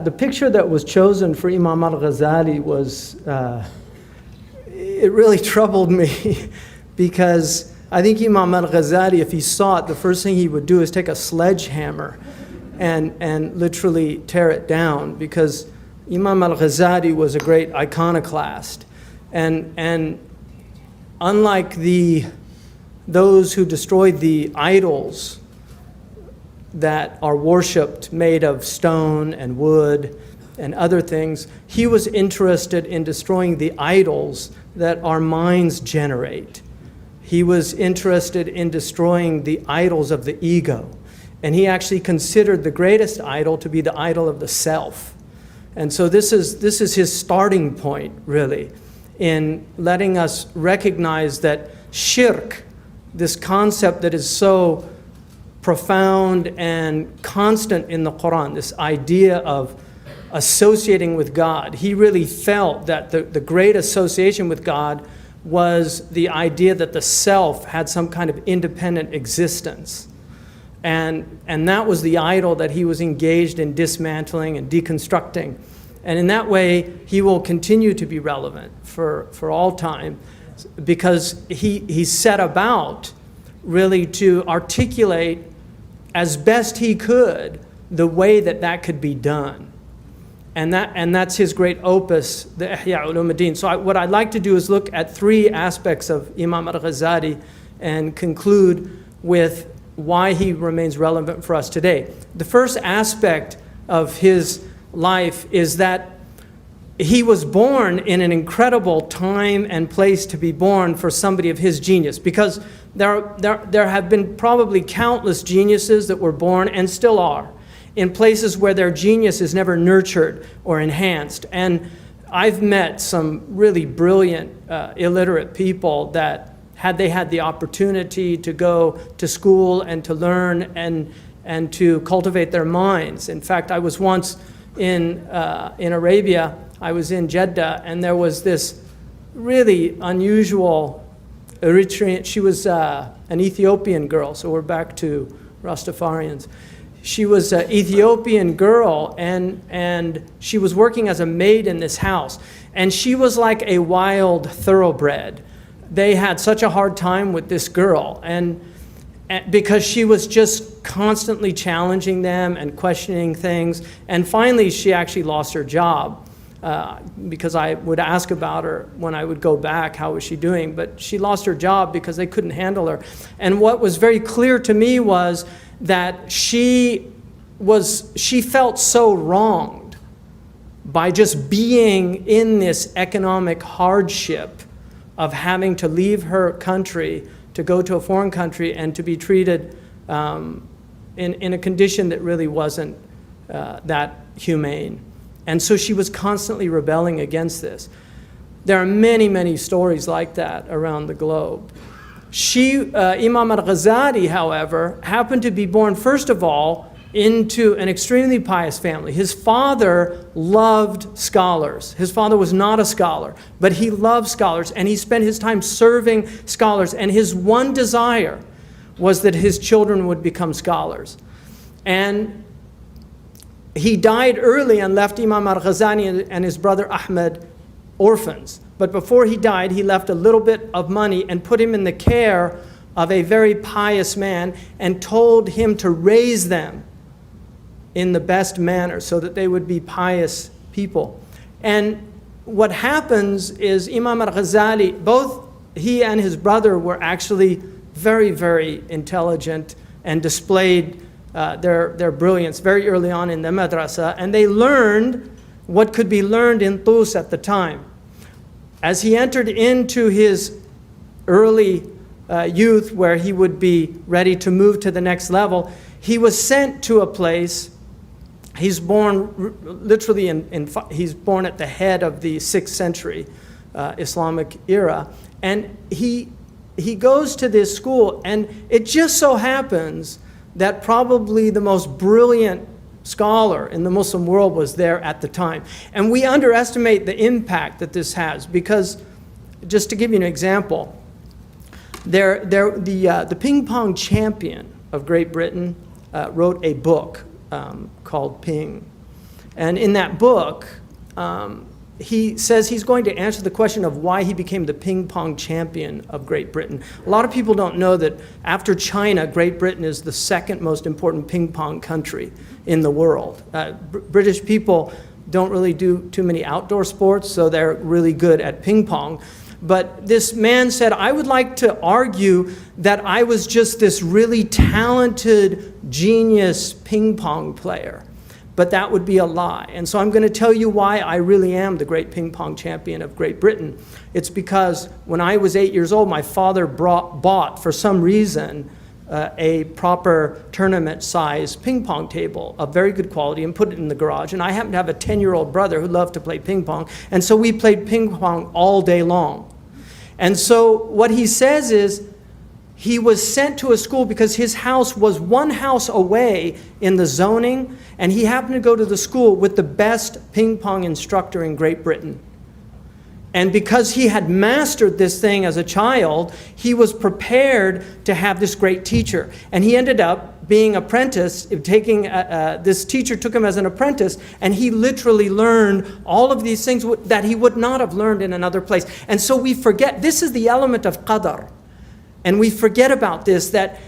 The picture that was chosen for Imam al-Ghazali was, it really troubled me because I think Imam al-Ghazali, if he saw it, the first thing he would do is take a sledgehammer and literally tear it down, because Imam al-Ghazali was a great iconoclast. And unlike those who destroyed the idols that are worshipped made of stone and wood and other things, he was interested in destroying the idols that our minds generate. He was interested in destroying the idols of the ego. And he actually considered the greatest idol to be the idol of the self. And so this is his starting point, really, in letting us recognize that shirk, this concept that is so profound and constant in the Quran, this idea of associating with God. He really felt that the great association with God was the idea that the self had some kind of independent existence. And that was the idol that he was engaged in dismantling and deconstructing. And in that way, he will continue to be relevant for all time, because he set about really to articulate as best he could the way that could be done. And that's his great opus, the Ihya Ulumuddin. So what I'd like to do is look at three aspects of Imam al-Ghazali and conclude with why he remains relevant for us today. The first aspect of his life is that he was born in an incredible time and place to be born for somebody of his genius, because there have been probably countless geniuses that were born and still are in places where their genius is never nurtured or enhanced. And I've met some really brilliant illiterate people that, had they had the opportunity to go to school and to learn and to cultivate their minds. In fact, I was once in Arabia. I was in Jeddah, and there was this really unusual Eritrean. She was an Ethiopian girl, so we're back to Rastafarians. She was an Ethiopian girl, and she was working as a maid in this house. And she was like a wild thoroughbred. They had such a hard time with this girl, and because she was just constantly challenging them and questioning things. And finally, she actually lost her job. Because I would ask about her when I would go back, how was she doing? But she lost her job because they couldn't handle her. And what was very clear to me was that she felt so wronged by just being in this economic hardship of having to leave her country to go to a foreign country and to be treated in a condition that really wasn't that humane. And so she was constantly rebelling against this. There are many, many stories like that around the globe. Imam al-Ghazali, however, happened to be born, first of all, into an extremely pious family. His father loved scholars. His father was not a scholar, but he loved scholars, and he spent his time serving scholars. And his one desire was that his children would become scholars. And he died early and left Imam al-Ghazali and his brother Ahmed orphans. But before he died, he left a little bit of money and put him in the care of a very pious man and told him to raise them in the best manner so that they would be pious people. And what happens is Imam al-Ghazali, both he and his brother were actually very, very intelligent and displayed their brilliance very early on in the madrasa, and they learned what could be learned in Tus at the time. As he entered into his early youth, where he would be ready to move to the next level, he was sent to a place. He's born literally he's born at the head of the 6th century Islamic era, and he goes to this school, and it just so happens that probably the most brilliant scholar in the Muslim world was there at the time. And we underestimate the impact that this has, because, just to give you an example, the ping pong champion of Great Britain wrote a book called Ping. And in that book, he says he's going to answer the question of why he became the ping pong champion of Great Britain. A lot of people don't know that after China, Great Britain is the second most important ping pong country in the world. British people don't really do too many outdoor sports, so they're really good at ping pong. But this man said, I would like to argue that I was just this really talented, genius ping pong player. But that would be a lie. And so I'm going to tell you why I really am the great ping pong champion of Great Britain. It's because when I was 8 years old, my father bought, for some reason, a proper tournament-size ping pong table of very good quality and put it in the garage. And I happened to have a 10-year-old brother who loved to play ping pong. And so we played ping pong all day long. And so what he says is, he was sent to a school because his house was one house away in the zoning, and he happened to go to the school with the best ping pong instructor in Great Britain. And because he had mastered this thing as a child, he was prepared to have this great teacher. And he ended up being apprentice, this teacher took him as an apprentice, and he literally learned all of these things that he would not have learned in another place. And so we forget, this is the element of qadar. And we forget about this, that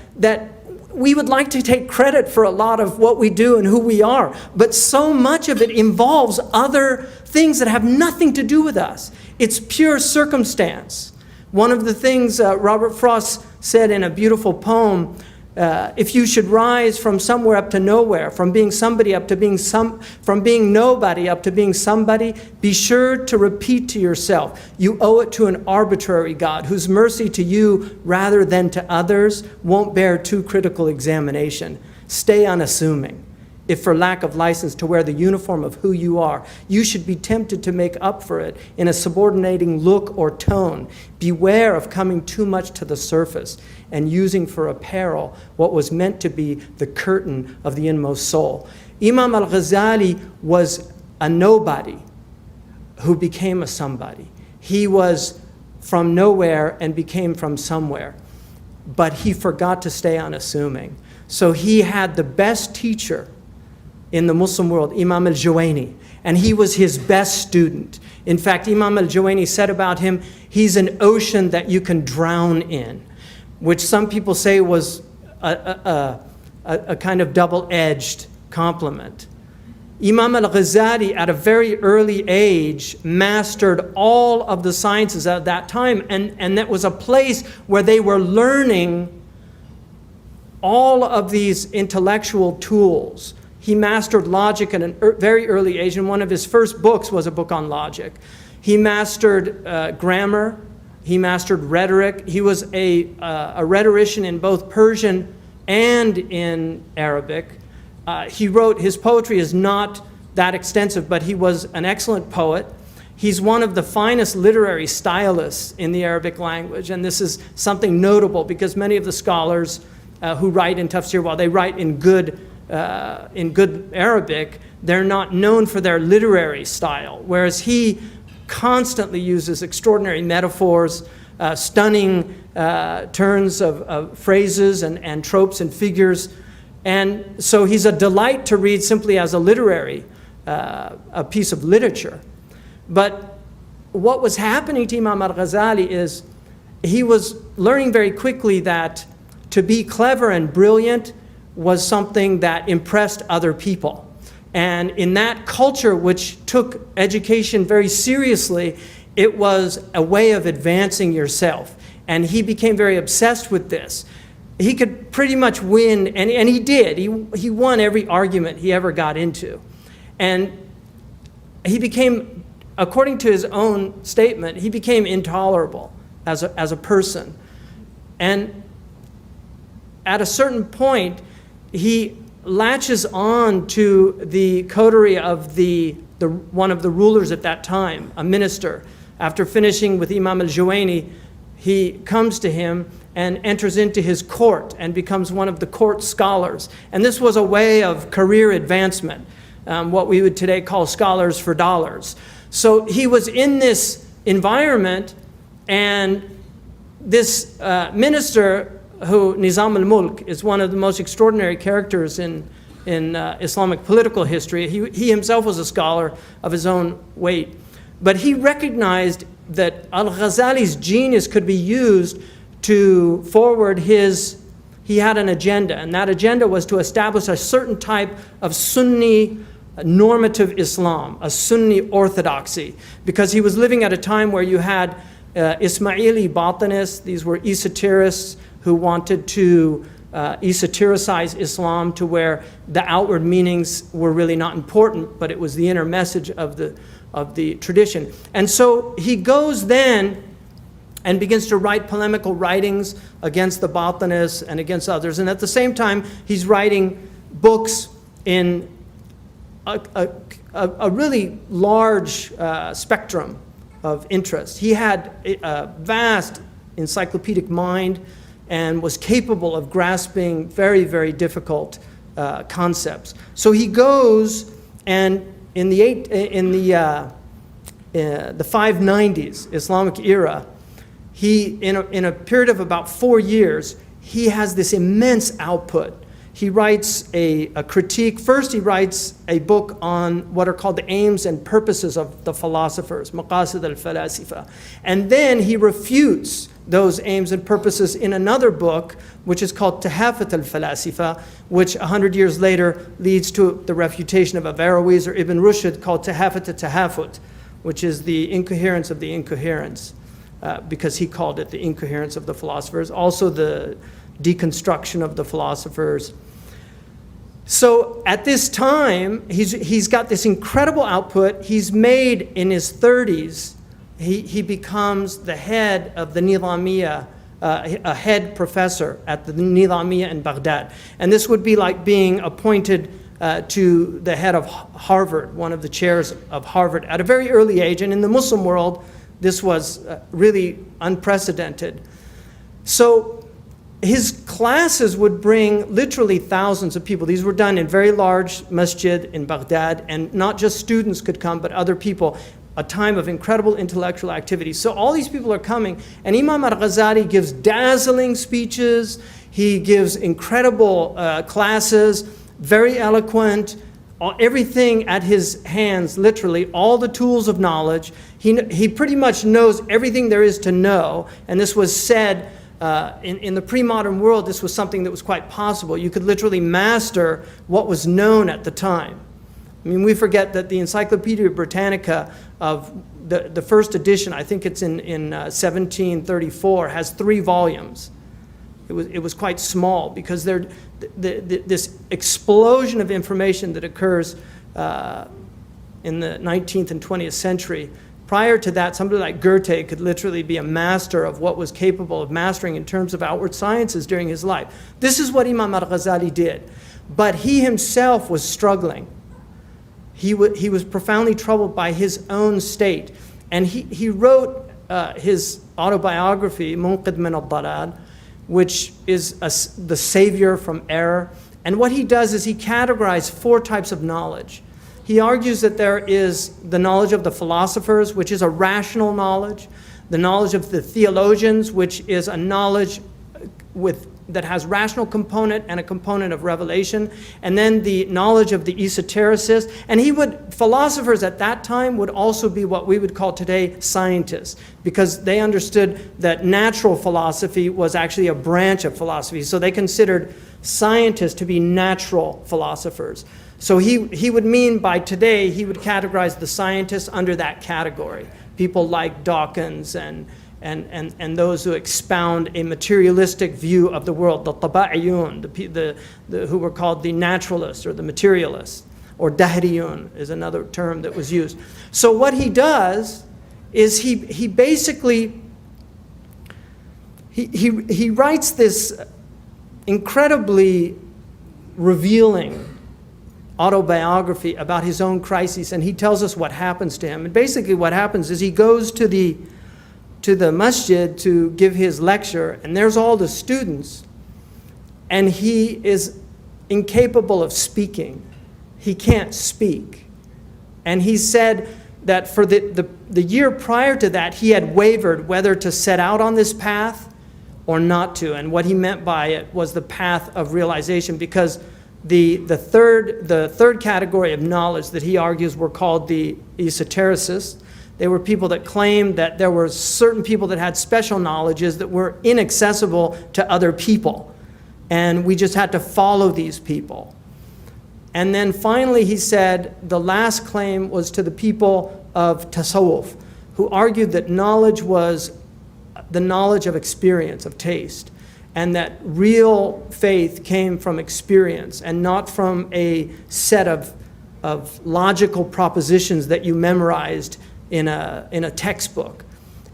we would like to take credit for a lot of what we do and who we are, but so much of it involves other things that have nothing to do with us. It's pure circumstance. One of the things Robert Frost said in a beautiful poem, if you should rise from somewhere up to nowhere, from being somebody up to being from being nobody up to being somebody, be sure to repeat to yourself, you owe it to an arbitrary God whose mercy to you rather than to others won't bear too critical examination. Stay unassuming. If for lack of license to wear the uniform of who you are, you should be tempted to make up for it in a subordinating look or tone. Beware of coming too much to the surface and using for apparel what was meant to be the curtain of the inmost soul. Imam al-Ghazali was a nobody who became a somebody. He was from nowhere and became from somewhere, but he forgot to stay unassuming. So he had the best teacher in the Muslim world, Imam al-Juwayni, and he was his best student. In fact, Imam al-Juwayni said about him, he's an ocean that you can drown in, which some people say was a kind of double-edged compliment. Imam al-Ghazali, at a very early age, mastered all of the sciences at that time, and that was a place where they were learning all of these intellectual tools. He mastered logic at a very early age, and one of his first books was a book on logic. He mastered grammar. He mastered rhetoric. He was a rhetorician in both Persian and in Arabic. He wrote, his poetry is not that extensive, but he was an excellent poet. He's one of the finest literary stylists in the Arabic language, and this is something notable because many of the scholars who write in tafsir, while they write in good Arabic, they're not known for their literary style, whereas he constantly uses extraordinary metaphors, stunning turns of phrases and tropes and figures. And so he's a delight to read simply as a literary, a piece of literature. But what was happening to Imam al-Ghazali is he was learning very quickly that to be clever and brilliant was something that impressed other people. And in that culture, which took education very seriously, it was a way of advancing yourself. And he became very obsessed with this. He could pretty much win, and he did. He won every argument he ever got into. And he became, according to his own statement, he became intolerable as a person. And at a certain point, he latches on to the coterie of one of the rulers at that time, a minister. After finishing with Imam al-Juwayni, he comes to him and enters into his court and becomes one of the court scholars. And this was a way of career advancement, what we would today call scholars for dollars. So he was in this environment, and this minister, who Nizam al-Mulk is one of the most extraordinary characters in in Islamic political history. He himself was a scholar of his own weight. But he recognized that al-Ghazali's genius could be used to forward he had an agenda, and that agenda was to establish a certain type of Sunni normative Islam, a Sunni orthodoxy, because he was living at a time where you had Ismaili batinists, these were esoterists who wanted to esotericize Islam to where the outward meanings were really not important, but it was the inner message of the tradition. And so he goes then and begins to write polemical writings against the batinists and against others. And at the same time, he's writing books in a really large spectrum of interest. He had a vast encyclopedic mind and was capable of grasping very, very difficult concepts. So he goes, and in the 590s Islamic era, he in a period of about 4 years, he has this immense output. He writes a critique. First, he writes a book on what are called the aims and purposes of the philosophers, maqasid al-falasifa. And then he refutes those aims and purposes in another book, which is called Tahafut al-Falasifa, which 100 years later leads to the refutation of Averroes or Ibn Rushd, called Tahafut al-Tahafut, which is the incoherence of the incoherence, because he called it the incoherence of the philosophers, also the deconstruction of the philosophers. So at this time, he's got this incredible output. He's made in his 30s, he becomes the head of the Nizamiya, a head professor at the Nizamiya in Baghdad. And this would be like being appointed to the head of Harvard, one of the chairs of Harvard, at a very early age. And in the Muslim world, this was really unprecedented. So his classes would bring literally thousands of people. These were done in very large masjid in Baghdad, and not just students could come, but other people, a time of incredible intellectual activity. So all these people are coming, and Imam al-Ghazali gives dazzling speeches, he gives incredible classes, very eloquent, everything at his hands, literally, all the tools of knowledge. He pretty much knows everything there is to know, and this was said in the pre-modern world, this was something that was quite possible. You could literally master what was known at the time. I mean, we forget that the Encyclopedia Britannica of the first edition, I think it's in 1734, has 3 volumes. It was quite small because this explosion of information that occurs in the 19th and 20th century. Prior to that, somebody like Goethe could literally be a master of what was capable of mastering in terms of outward sciences during his life. This is what Imam al-Ghazali did. But he himself was struggling. He was profoundly troubled by his own state. And he wrote his autobiography, Munqidh min al-Dalal, which is the savior from error. And what he does is he categorizes 4 types of knowledge. He argues that there is the knowledge of the philosophers, which is a rational knowledge, the knowledge of the theologians, which is a knowledge that has rational component and a component of revelation, and then the knowledge of the esotericists. And philosophers at that time would also be what we would call today scientists, because they understood that natural philosophy was actually a branch of philosophy. So they considered scientists to be natural philosophers. So he would mean by today, he would categorize the scientists under that category. People like Dawkins and those who expound a materialistic view of the world, the taba'iyun, who were called the naturalists or the materialists, or dahriyun is another term that was used. So what he does is he basically, he writes this incredibly revealing autobiography about his own crises, and he tells us what happens to him. And basically what happens is he goes to the masjid to give his lecture, and there's all the students, and he is incapable of speaking. He can't speak. And he said that for the year prior to that, he had wavered whether to set out on this path or not to. And what he meant by it was the path of realization, because the third category of knowledge that he argues were called the esotericists. They were people that claimed that there were certain people that had special knowledges that were inaccessible to other people. And we just had to follow these people. And then finally he said the last claim was to the people of tasawwuf, who argued that knowledge was the knowledge of experience, of taste, and that real faith came from experience and not from a set of logical propositions that you memorized in a textbook.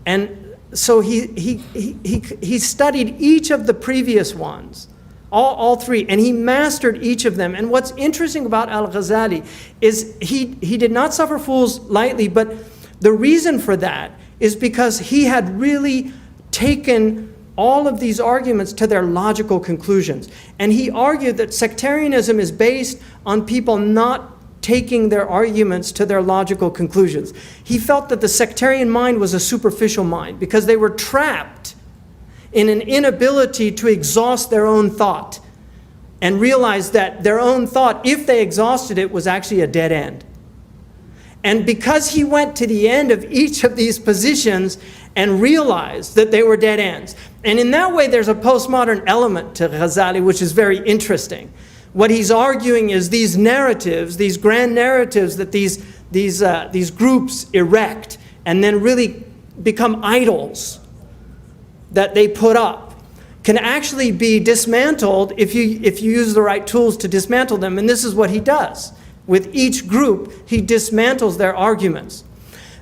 And so he studied each of the previous ones, all three, and he mastered each of them. And what's interesting about al-Ghazali is he did not suffer fools lightly, but the reason for that is because he had really taken all of these arguments to their logical conclusions. And he argued that sectarianism is based on people not taking their arguments to their logical conclusions. He felt that the sectarian mind was a superficial mind because they were trapped in an inability to exhaust their own thought and realized that their own thought, if they exhausted it, was actually a dead end. And because he went to the end of each of these positions and realized that they were dead ends. And in that way, there's a postmodern element to Ghazali, which is very interesting. What he's arguing is these narratives, these grand narratives that these groups erect and then really become idols that they put up, can actually be dismantled if you use the right tools to dismantle them. And this is what he does. With each group, he dismantles their arguments.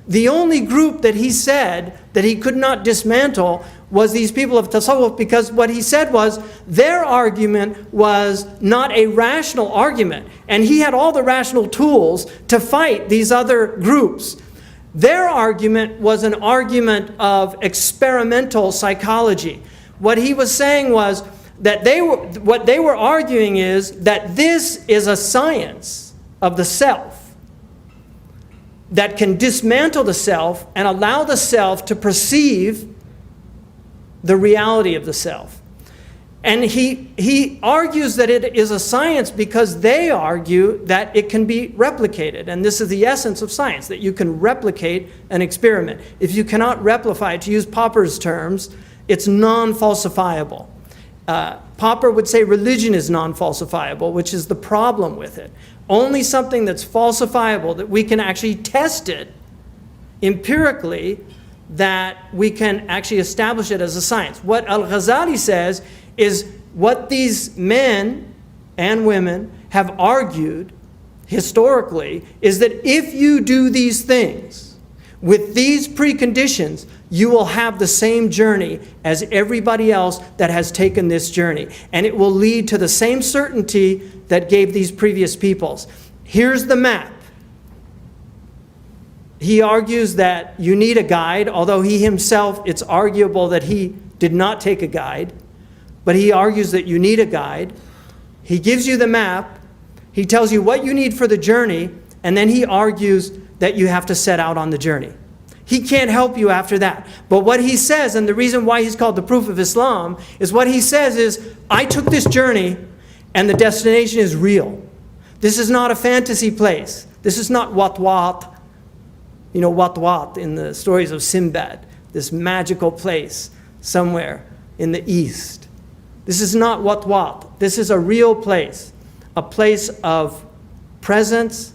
The only group that he said that he could not dismantle was these people of tasawwuf, because what he said was their argument was not a rational argument. And he had all the rational tools to fight these other groups. Their argument was an argument of experimental psychology. What he was saying was that what they were arguing is that this is a science of the self that can dismantle the self and allow the self to perceive the reality of the self. And he argues that it is a science because they argue that it can be replicated. And this is the essence of science, that you can replicate an experiment. If you cannot replicate, to use Popper's terms, it's non-falsifiable. Popper would say religion is non-falsifiable, which is the problem with it. Only something that's falsifiable, that we can actually test it empirically, that we can actually establish it as a science. What al-Ghazali says is what these men and women have argued historically is that if you do these things with these preconditions, you will have the same journey as everybody else that has taken this journey. And it will lead to the same certainty that gave these previous peoples. Here's the map. He argues that you need a guide, although he himself, it's arguable that he did not take a guide. But he argues that you need a guide. He gives you the map. He tells you what you need for the journey. And then he argues that you have to set out on the journey. He can't help you after that. But what he says, and the reason why he's called the proof of Islam, is what he says is, I took this journey and the destination is real. This is not a fantasy place. This is not Wat-Wat, Wat-Wat in the stories of Sinbad, this magical place somewhere in the east. This is not Wat-Wat. This is a real place, a place of presence,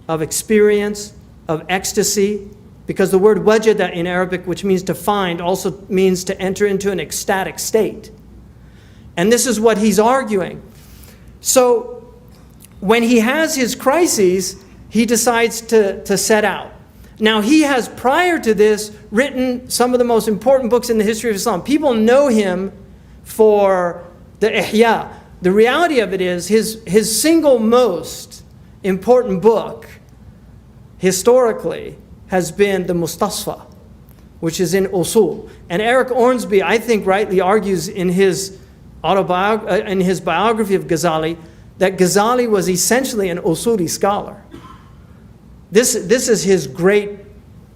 of experience, of ecstasy, because the word wajada in Arabic, which means to find, also means to enter into an ecstatic state. And this is what he's arguing. So when he has his crises, he decides to set out. Now he has, prior to this, written some of the most important books in the history of Islam. People know him for the Ihya. The reality of it is his single most important book historically has been the Mustasfa, which is in Usul. And Eric Ormsby, I think, rightly argues in his biography of Ghazali that Ghazali was essentially an Usuli scholar. This is his great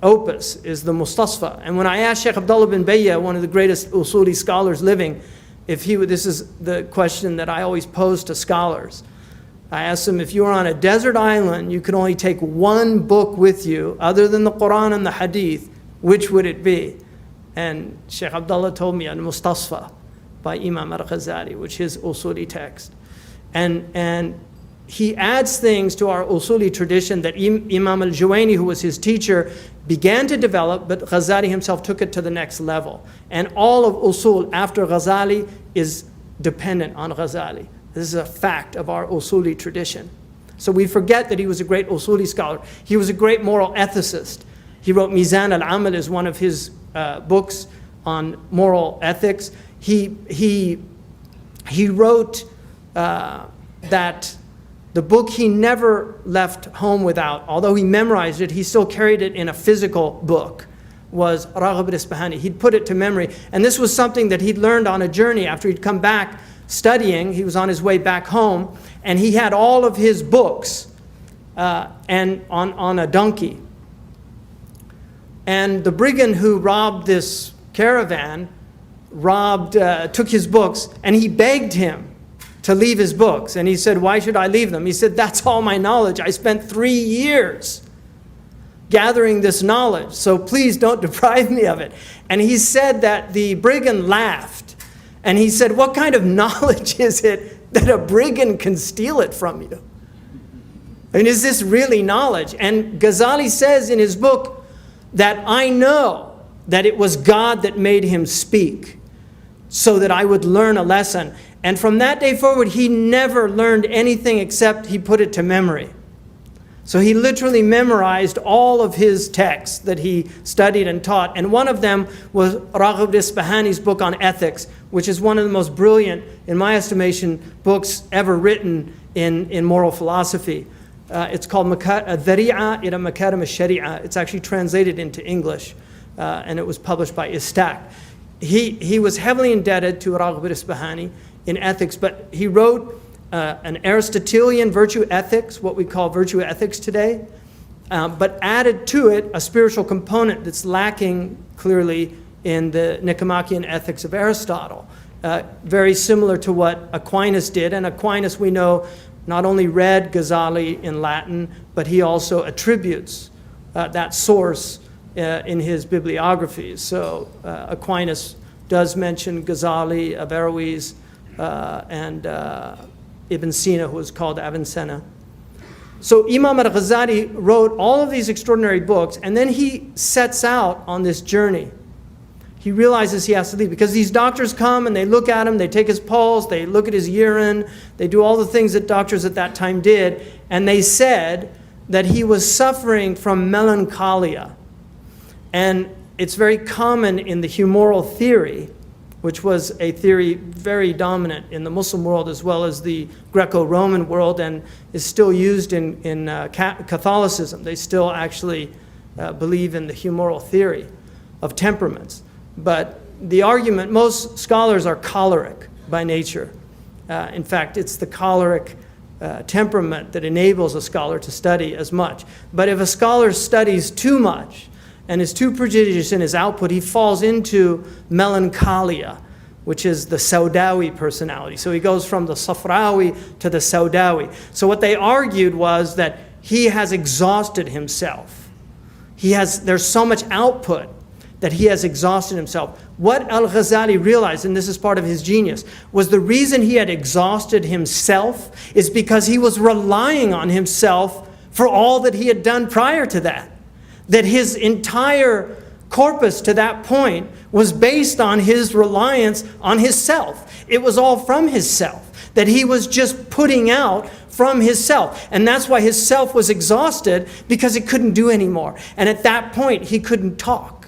opus, is the Mustasfa. And when I asked Shaykh Abdullah bin Bayya, one of the greatest Usuli scholars living, if he would, this is the question that I always pose to scholars. I asked him, if you were on a desert island, you could only take one book with you other than the Quran and the Hadith, which would it be? And Shaykh Abdullah told me al-Mustasfa by Imam al-Ghazali, which is usuli text. And he adds things to our usuli tradition that Imam al-Juwayni, who was his teacher, began to develop, but Ghazali himself took it to the next level. And all of usul after Ghazali is dependent on Ghazali. This is a fact of our usuli tradition. So we forget that he was a great usuli scholar. He was a great moral ethicist. He wrote Mizan al-Amal is one of his books on moral ethics. He wrote that the book he never left home without, although he memorized it, he still carried it in a physical book, was Raghib al-Isfahani. He'd put it to memory. And this was something that he'd learned on a journey after he'd come back studying. He was on his way back home, and he had all of his books and on a donkey. And the brigand who robbed this caravan took his books, and he begged him to leave his books. And he said, why should I leave them? He said, that's all my knowledge. I spent 3 years gathering this knowledge, so please don't deprive me of it. And he said that the brigand laughed. And he said, what kind of knowledge is it that a brigand can steal it from you? I mean, is this really knowledge? And Ghazali says in his book that I know that it was God that made him speak so that I would learn a lesson. And from that day forward, he never learned anything except he put it to memory. So he literally memorized all of his texts that he studied and taught. And one of them was Raghib al-Isfahani's book on ethics, which is one of the most brilliant, in my estimation, books ever written in moral philosophy. It's called Dhari'a ila Makarim al-Shari'a. It's actually translated into English, and it was published by Istaq. He was heavily indebted to Raghib al-Isfahani in ethics, but he wrote an Aristotelian virtue ethics, what we call virtue ethics today, but added to it a spiritual component that's lacking clearly in the Nicomachean ethics of Aristotle. Very similar to what Aquinas did, and Aquinas, we know, not only read Ghazali in Latin, but he also attributes that source in his bibliographies. So Aquinas does mention Ghazali, Averroes, and Ibn Sina, who was called Avicenna. So Imam al-Ghazali wrote all of these extraordinary books, and then he sets out on this journey. He realizes he has to leave because these doctors come and they look at him, they take his pulse, they look at his urine, they do all the things that doctors at that time did, and they said that he was suffering from melancholia. And it's very common in the humoral theory, which was a theory very dominant in the Muslim world as well as the Greco-Roman world, and is still used in Catholicism. They still actually believe in the humoral theory of temperaments. But the argument, most scholars are choleric by nature. In fact, it's the choleric temperament that enables a scholar to study as much. But if a scholar studies too much and is too prodigious in his output, he falls into melancholia, which is the Saudawi personality. So he goes from the Safrawi to the Saudawi. So what they argued was that he has exhausted himself. There's so much output that he has exhausted himself. What al-Ghazali realized, and this is part of his genius, was the reason he had exhausted himself is because he was relying on himself for all that he had done prior to that. That his entire corpus to that point was based on his reliance on his self. It was all from his self, that he was just putting out from his self. And that's why his self was exhausted, because he couldn't do anymore. And at that point, he couldn't talk.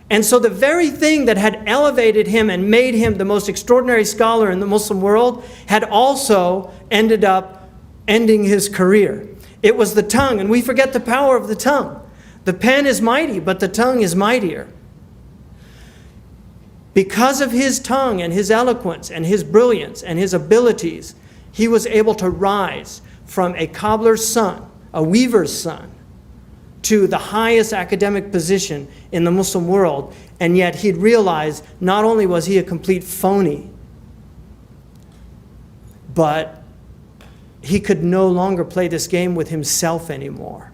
And so the very thing that had elevated him and made him the most extraordinary scholar in the Muslim world had also ended up ending his career. It was the tongue, and we forget the power of the tongue. The pen is mighty, but the tongue is mightier. Because of his tongue and his eloquence and his brilliance and his abilities, he was able to rise from a cobbler's son, a weaver's son, to the highest academic position in the Muslim world. And yet he'd realized not only was he a complete phony, but he could no longer play this game with himself anymore.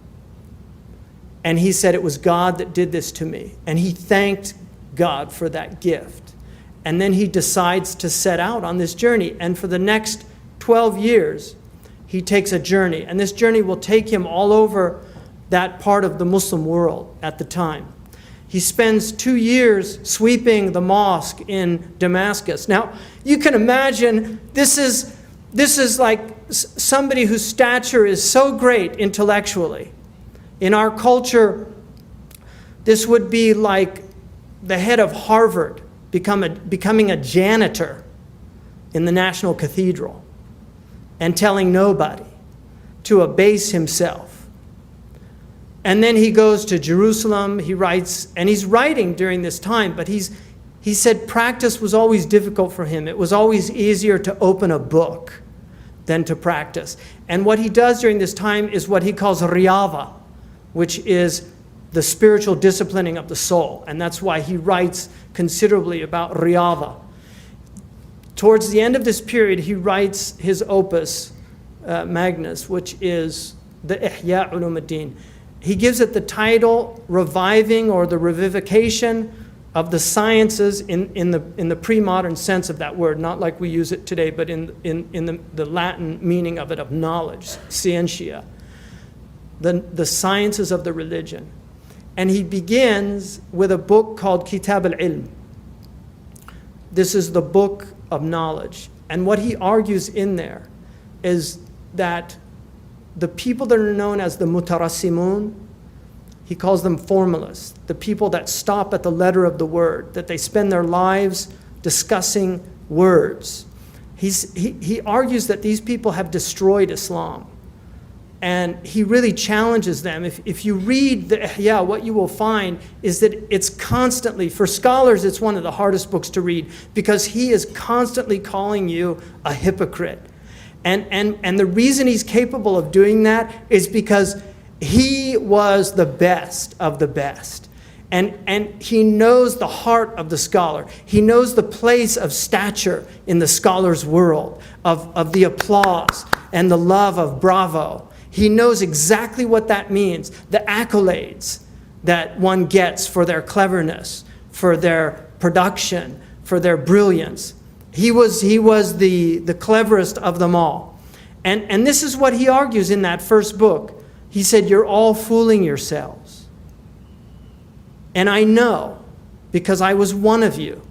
And he said, it was God that did this to me. And he thanked God for that gift. And then he decides to set out on this journey. And for the next 12 years, he takes a journey. And this journey will take him all over that part of the Muslim world at the time. He spends 2 years sweeping the mosque in Damascus. Now, you can imagine this is like somebody whose stature is so great intellectually. In our culture, this would be like the head of Harvard becoming a janitor in the National Cathedral and telling nobody to abase himself. And then he goes to Jerusalem, he writes, and he's writing during this time, but he said practice was always difficult for him. It was always easier to open a book than to practice. And what he does during this time is what he calls riyadha, which is the spiritual disciplining of the soul. And that's why he writes considerably about riyadha. Towards the end of this period, he writes his opus magnus, which is the Ihya Ulumuddin. He gives it the title, Reviving or the Revivification of the Sciences in the pre-modern sense of that word, not like we use it today, but in the Latin meaning of it, of knowledge, scientia, the sciences of the religion. And he begins with a book called Kitab al-Ilm. This is the book of knowledge. And what he argues in there is that the people that are known as the mutarassimun, he calls them formalists, the people that stop at the letter of the word, that they spend their lives discussing words. He argues that these people have destroyed Islam. And he really challenges them. If you read the Ihya, what you will find is that it's constantly, for scholars, it's one of the hardest books to read because he is constantly calling you a hypocrite. And the reason he's capable of doing that is because he was the best of the best. And he knows the heart of the scholar. He knows the place of stature in the scholar's world, of the applause and the love of bravo. He knows exactly what that means, the accolades that one gets for their cleverness, for their production, for their brilliance. He was the cleverest of them all. And this is what he argues in that first book. He said, you're all fooling yourselves. And I know, because I was one of you.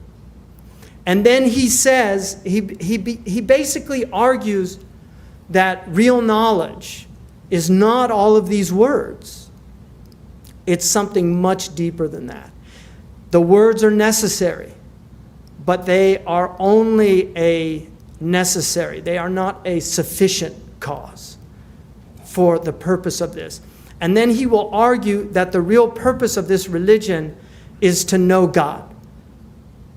And then he says, he basically argues that real knowledge is not all of these words. It's something much deeper than that. The words are necessary, but they are only a necessary. They are not a sufficient cause for the purpose of this. And then he will argue that the real purpose of this religion is to know God.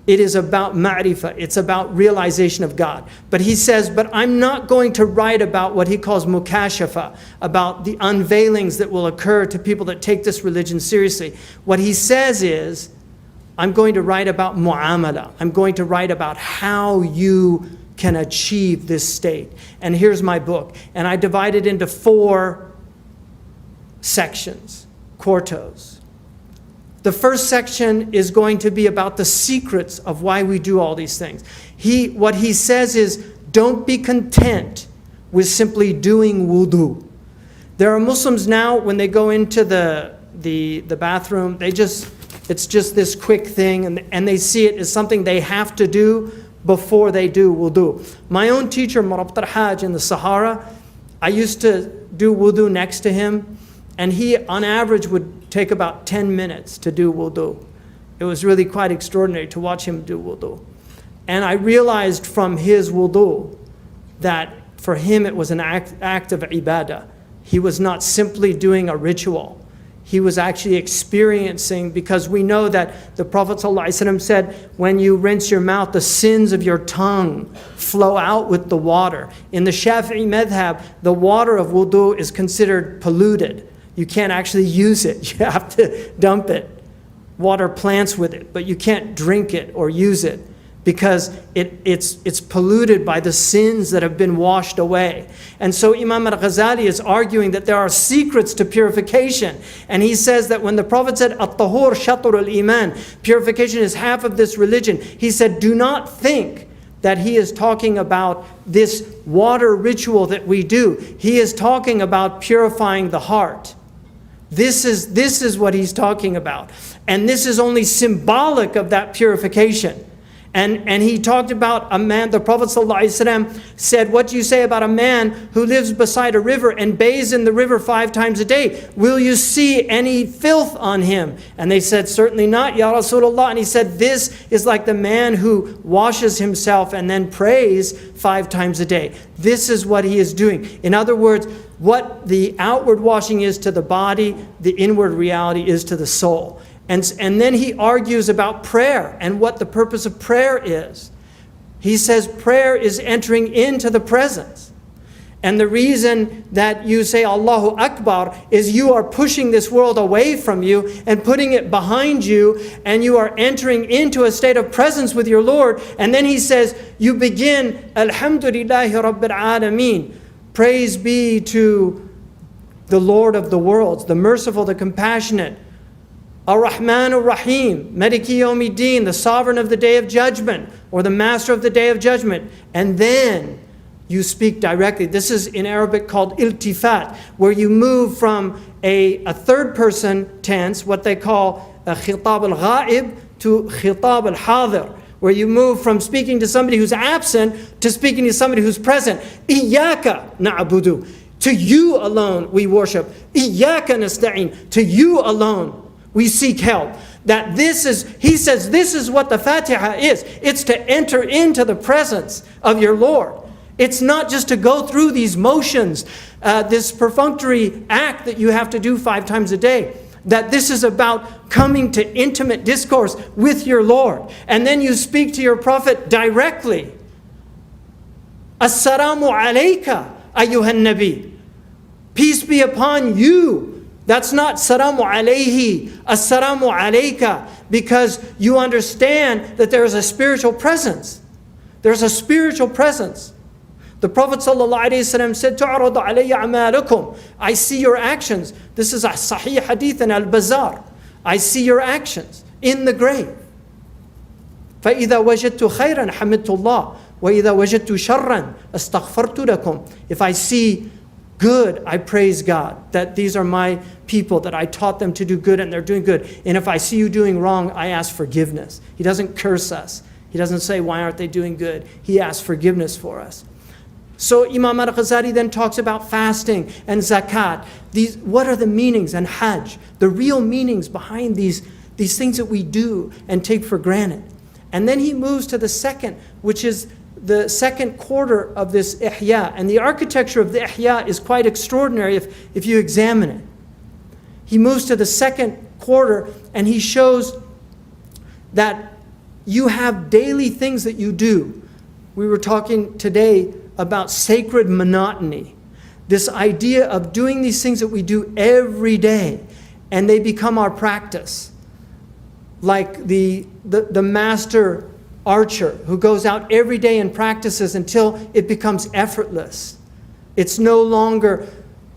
It is about ma'rifah. It's about realization of God. But he says, but I'm not going to write about what he calls mukashafa, about the unveilings that will occur to people that take this religion seriously. What he says is, I'm going to write about mu'amala. I'm going to write about how you can achieve this state. And here's my book. And I divide it into 4 sections, quartos. The first section is going to be about the secrets of why we do all these things. What he says is, don't be content with simply doing wudu. There are Muslims now, when they go into the bathroom, it's just this quick thing, and they see it as something they have to do before they do wudu. My own teacher, Murabt al-Hajj in the Sahara, I used to do wudu next to him, and he, on average, would take about 10 minutes to do wudu. It was really quite extraordinary to watch him do wudu. And I realized from his wudu that for him it was an act of ibadah. He was not simply doing a ritual. He was actually experiencing, because we know that the Prophet ﷺ said, when you rinse your mouth, the sins of your tongue flow out with the water. In the Shafi'i madhab, the water of wudu is considered polluted. You can't actually use it. You have to dump it. Water plants with it, but you can't drink it or use it because it's polluted by the sins that have been washed away. And so Imam al-Ghazali is arguing that there are secrets to purification. And he says that when the Prophet said, "At-tahur shatr al-iman," purification is half of this religion, he said, do not think that he is talking about this water ritual that we do. He is talking about purifying the heart. This is what he's talking about. And this is only symbolic of that purification. And he talked about a man, the Prophet ﷺ said, what do you say about a man who lives beside a river and bathes in the river 5 times a day? Will you see any filth on him? And they said, certainly not, Ya Rasulullah. And he said, this is like the man who washes himself and then prays 5 times a day. This is what he is doing. In other words, what the outward washing is to the body, the inward reality is to the soul. And then he argues about prayer and what the purpose of prayer is. He says prayer is entering into the presence. And the reason that you say Allahu Akbar is you are pushing this world away from you and putting it behind you, and you are entering into a state of presence with your Lord. And then he says you begin Alhamdulillahi Rabbil Alameen. Praise be to the Lord of the worlds, the merciful, the compassionate. Ar-Rahman Ar-Rahim, Maliki Yawmiddin, the sovereign of the day of judgment, or the master of the day of judgment. And then you speak directly. This is in Arabic called iltifat, where you move from a third person tense, what they call khitab al-ghaib, to khitab al-hadir, where you move from speaking to somebody who's absent to speaking to somebody who's present. Iyaka na'budu, to you alone we worship. Iyaka nasta'in, to you alone we seek help. That this is, he says, this is what the Fatiha is. It's to enter into the presence of your Lord. It's not just to go through these motions, this perfunctory act that you have to do 5 times a day. That this is about coming to intimate discourse with your Lord. And then you speak to your Prophet directly. Assalamu alayka ayyuhan nabi. Peace be upon you. That's not salamu alayhi, assalamu alayka, because you understand that there is a spiritual presence. There's a spiritual presence. The Prophet ﷺ said, "Tu'radu alayya a'malukum." I see your actions. This is a Sahih Hadith in al-Bazar. I see your actions in the grave. فَإِذَا وَجَدْتُ خَيْرًا حَمِدْتُ اللَّهِ وَإِذَا وَجَدْتُ شَرًّا أَسْتَغْفَرْتُ لَكُمْ. If I see good, I praise God, that these are my people, that I taught them to do good and they're doing good. And if I see you doing wrong, I ask forgiveness. He doesn't curse us. He doesn't say, why aren't they doing good? He asks forgiveness for us. So Imam al-Ghazali then talks about fasting and zakat. What are the meanings? And hajj, the real meanings behind these things that we do and take for granted. And then he moves to the second, which is the second quarter of this ihya. And the architecture of the ihya is quite extraordinary if you examine it. He moves to the second quarter and he shows that you have daily things that you do. We were talking today about sacred monotony. This idea of doing these things that we do every day and they become our practice. Like the master archer who goes out every day and practices until it becomes effortless. It's no longer,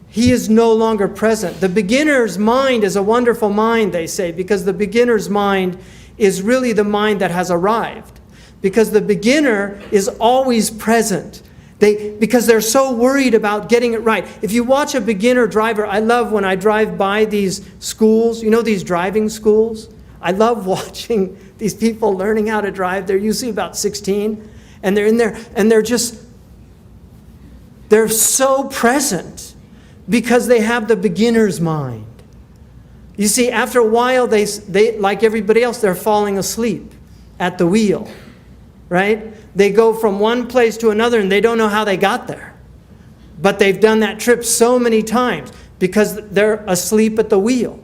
he is no longer present. The beginner's mind is a wonderful mind, they say, because the beginner's mind is really the mind that has arrived. Because the beginner is always present. Because they're so worried about getting it right. If you watch a beginner driver, I love when I drive by these schools, you know, these driving schools. I love watching these people learning how to drive. They're usually about 16, and they're in there, and they're so present because they have the beginner's mind. You see, after a while, they like everybody else, they're falling asleep at the wheel, right? They go from one place to another, and they don't know how they got there. But they've done that trip so many times because they're asleep at the wheel.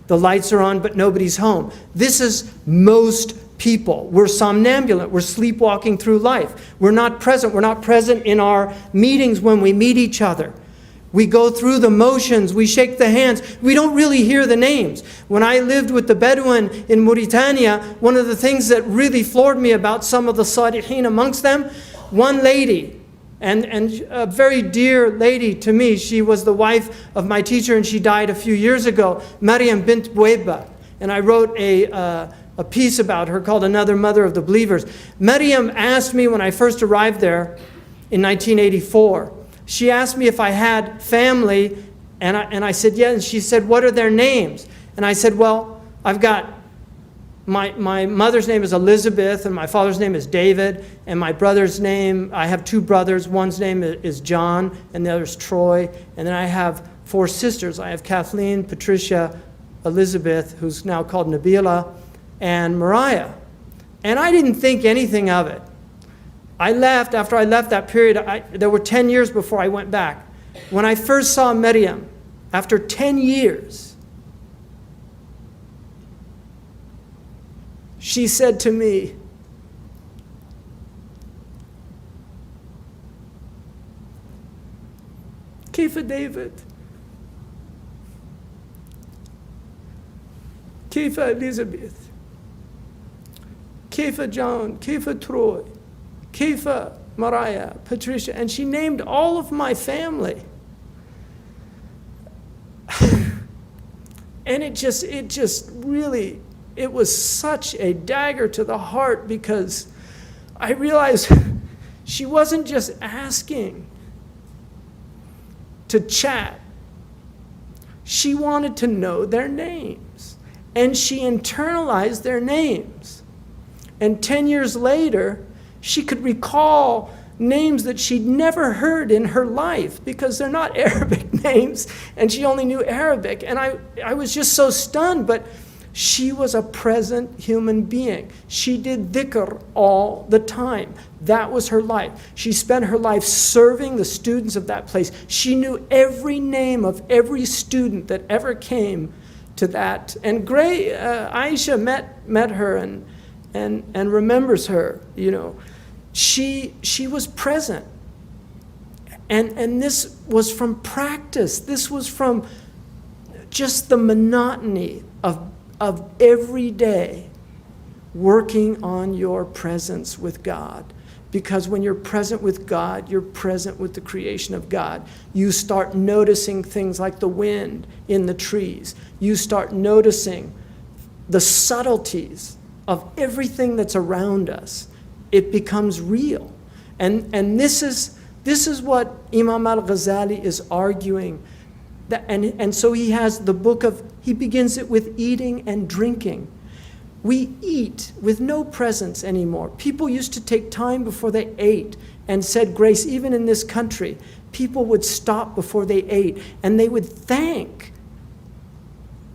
The lights are on, but nobody's home. This is most people. We're somnambulant. We're sleepwalking through life. We're not present. We're not present in our meetings when we meet each other. We go through the motions, we shake the hands, we don't really hear the names. When I lived with the Bedouin in Mauritania, one of the things that really floored me about some of the Salihin amongst them, one lady, and a very dear lady to me, she was the wife of my teacher and she died a few years ago, Maryam bint Boueba. And I wrote a piece about her called Another Mother of the Believers. Maryam asked me when I first arrived there in 1984, she asked me if I had family, and I said, yeah, and she said, what are their names? And I said, well, I've got, my mother's name is Elizabeth, and my father's name is David, and my brother's name, I have two brothers, one's name is John, and the other's Troy, and then I have 4 sisters. I have Kathleen, Patricia, Elizabeth, who's now called Nabila, and Mariah. And I didn't think anything of it. I left, after I left that period, there were 10 years before I went back. When I first saw Maryam, after 10 years, she said to me, "Kaifa David? Kaifa Elizabeth? Kaifa John? Kaifa Troy? Kaifa Mariah, Patricia?" And she named all of my family. And it just really, it was such a dagger to the heart, because I realized she wasn't just asking to chat. She wanted to know their names, and she internalized their names. And 10 years later, she could recall names that she'd never heard in her life, because they're not Arabic names, and she only knew Arabic. And I was just so stunned, but she was a present human being. She did dhikr all the time. That was her life. She spent her life serving the students of that place. She knew every name of every student that ever came to that. And Aisha met her and remembers her, you know. She was present. And this was from practice. This was from just the monotony of every day working on your presence with God. Because when you're present with God, you're present with the creation of God. You start noticing things like the wind in the trees. You start noticing the subtleties of everything that's around us. It becomes real. And this is what Imam al-Ghazali is arguing. And so he has the book he begins it with eating and drinking. We eat with no presence anymore. People used to take time before they ate and said grace. Even in this country, people would stop before they ate, and they would thank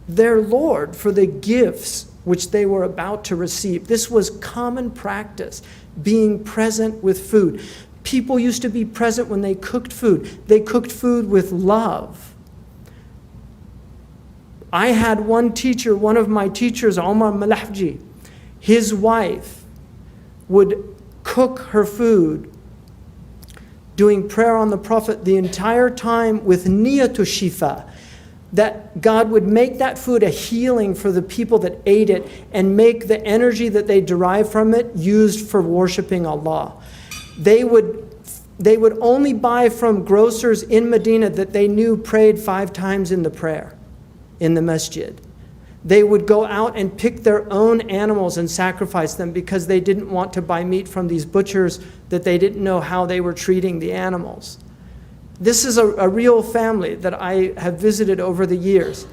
their Lord for the gifts which they were about to receive. This was common practice, being present with food. People used to be present when they cooked food. They cooked food with love. I had one teacher, one of my teachers, Omar Malahji, his wife would cook her food, doing prayer on the Prophet the entire time with niyatu shifa, that God would make that food a healing for the people that ate it and make the energy that they derive from it used for worshiping Allah. They would only buy from grocers in Medina that they knew prayed 5 times in the prayer in the masjid. They would go out and pick their own animals and sacrifice them, because they didn't want to buy meat from these butchers that they didn't know how they were treating the animals. This is a real family that I have visited over the years.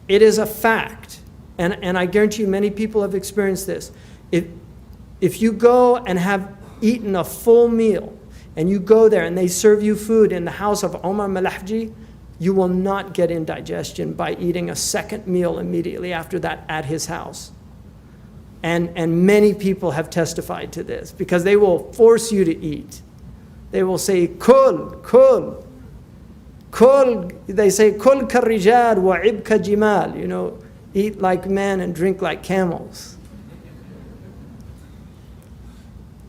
It is a fact, and I guarantee you many people have experienced this. If you go and have eaten a full meal, and you go there and they serve you food in the house of Omar Malahji, you will not get indigestion by eating a second meal immediately after that at his house. And many people have testified to this, because they will force you to eat. They will say, kul. They say, kul karrijal wa ibka jimal. You know, eat like men and drink like camels.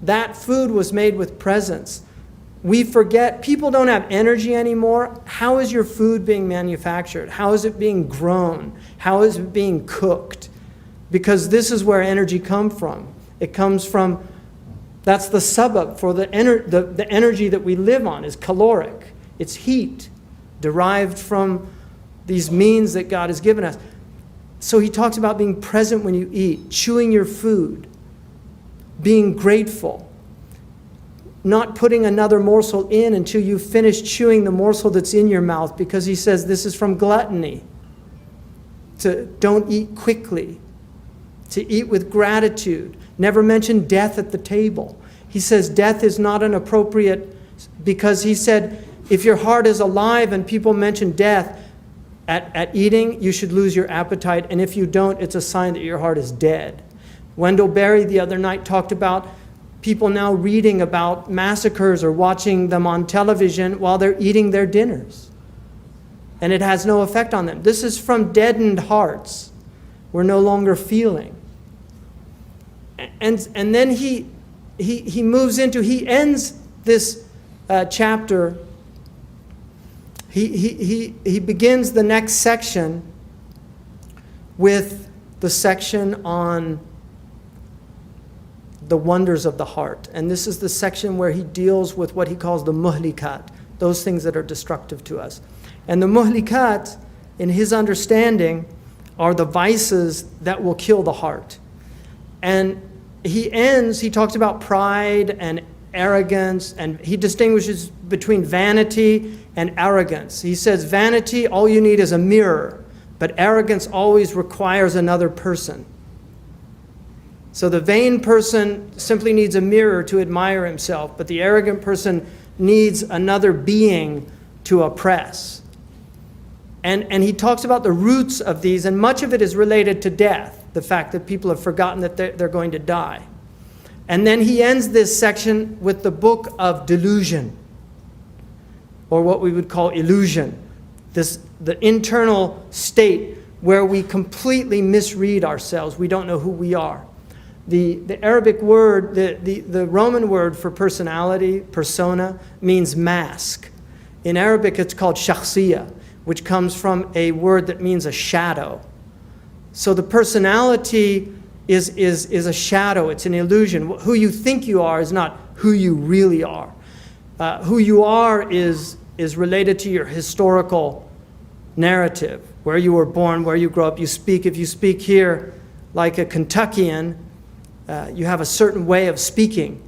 That food was made with presence. We forget, people don't have energy anymore. How is your food being manufactured? How is it being grown? How is it being cooked? Because this is where energy comes from. It comes from, that's the sabab for the energy that we live on is caloric. It's heat derived from these means that God has given us. So he talks about being present when you eat, chewing your food, being grateful, not putting another morsel in until you finish chewing the morsel that's in your mouth, because he says this is from gluttony. To don't eat quickly, to eat with gratitude. Never mention death at the table. He says death is not an appropriate, because he said if your heart is alive and people mention death at eating, you should lose your appetite, and if you don't, it's a sign that your heart is dead. Wendell Berry the other night talked about people now reading about massacres or watching them on television while they're eating their dinners. And it has no effect on them. This is from deadened hearts. We're no longer feeling. And then he moves into, he ends this chapter. He begins the next section with the section on the wonders of the heart. And this is the section where he deals with what he calls the muhlikat, those things that are destructive to us. And the muhlikat, in his understanding, are the vices that will kill the heart. And he talks about pride and arrogance, and he distinguishes between vanity and arrogance. He says vanity, all you need is a mirror, but arrogance always requires another person. So the vain person simply needs a mirror to admire himself, but the arrogant person needs another being to oppress. And he talks about the roots of these, and much of it is related to death, the fact that people have forgotten that they're going to die. And then he ends this section with the book of delusion, or what we would call illusion, the internal state where we completely misread ourselves. We don't know who we are. The Arabic word, the Roman word for personality, persona, means mask. In Arabic it's called shakhsiyah, which comes from a word that means a shadow. So the personality is a shadow, it's an illusion. Who you think you are is not who you really are. Who you are is related to your historical narrative, where you were born, where you grew up. If you speak here like a Kentuckian, you have a certain way of speaking.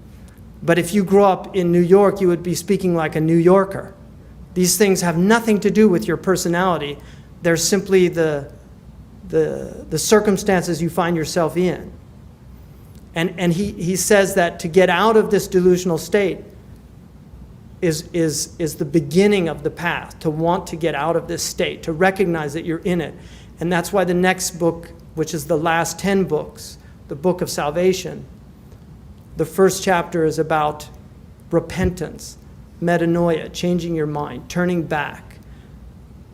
But if you grew up in New York, you would be speaking like a New Yorker. These things have nothing to do with your personality. They're simply the circumstances you find yourself in. And he says that to get out of this delusional state is the beginning of the path, to want to get out of this state, to recognize that you're in it. And that's why the next book, which is the last 10 books, the book of salvation, the first chapter is about repentance, metanoia, changing your mind, turning back,